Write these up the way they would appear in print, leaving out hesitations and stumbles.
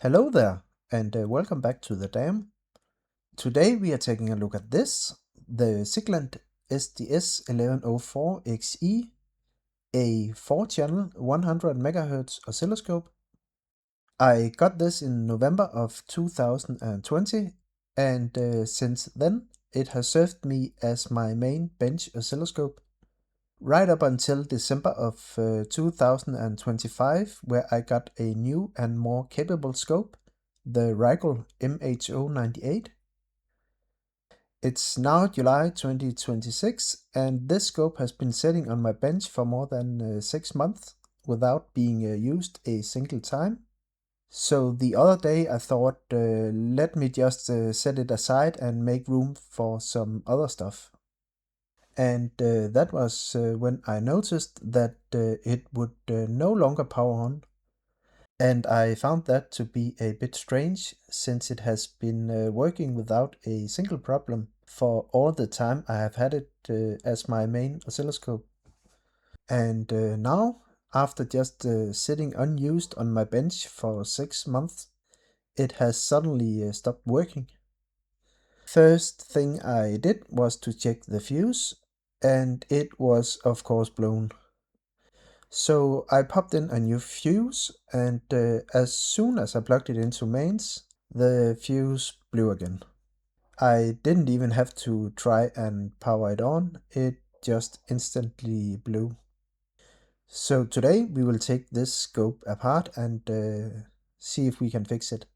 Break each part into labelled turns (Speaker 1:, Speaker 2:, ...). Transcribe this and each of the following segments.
Speaker 1: Hello there, and welcome back to the dam. Today we are taking a look at this, the Siglent SDS1104X-E, a 4-channel 100 MHz oscilloscope. I got this in November of 2020, and since then it has served me as my main bench oscilloscope. Right up until December of 2025, where I got a new and more capable scope, the Rigel MHO98. It's now July 2026, and this scope has been sitting on my bench for more than 6 months without being used a single time. So the other day I thought, let me just set it aside and make room for some other stuff. And that was when I noticed that it would no longer power on. And I found that to be a bit strange, since it has been working without a single problem for all the time I have had it as my main oscilloscope. And now, after just sitting unused on my bench for 6 months, it has suddenly stopped working. First thing I did was to check the fuse, and it was of course blown. So I popped in a new fuse, and as soon as I plugged it into mains, the fuse blew again. I didn't even have to try and power it on, it just instantly blew. So today we will take this scope apart and see if we can fix it.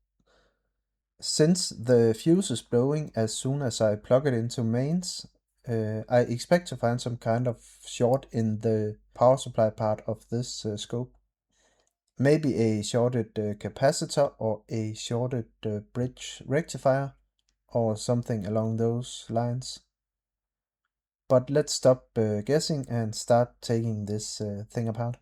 Speaker 1: Since the fuse is blowing as soon as I plug it into mains, I expect to find some kind of short in the power supply part of this scope. Maybe a shorted capacitor or a shorted bridge rectifier or something along those lines. But let's stop guessing and start taking this thing apart.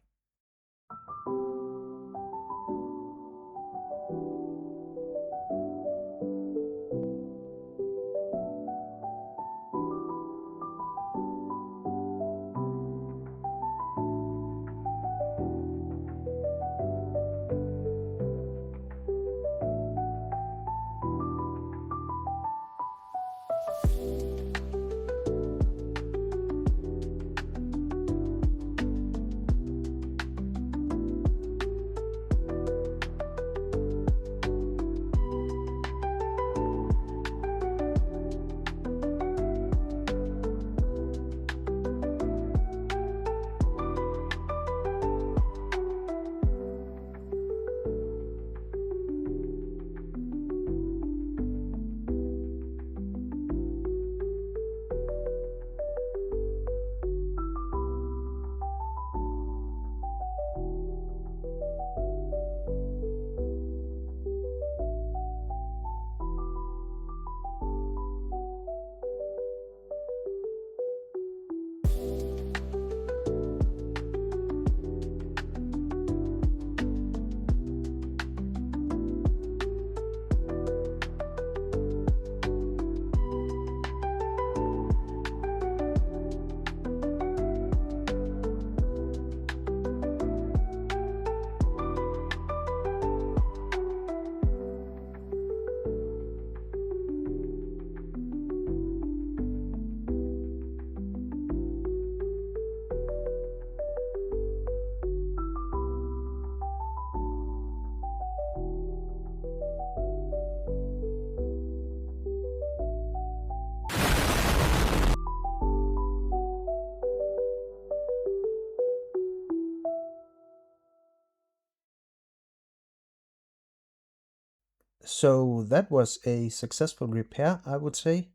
Speaker 1: So that was a successful repair, I would say.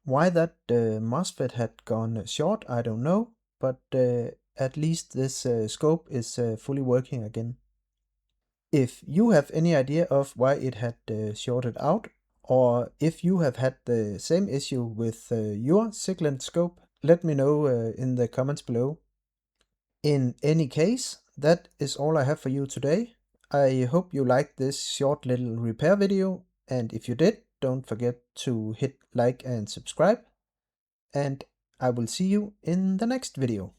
Speaker 1: Why that MOSFET had gone short, I don't know, but at least this scope is fully working again. If you have any idea of why it had shorted out, or if you have had the same issue with your Siglent scope, let me know in the comments below. In any case, that is all I have for you today. I hope you liked this short little repair video, and if you did, don't forget to hit like and subscribe, and I will see you in the next video.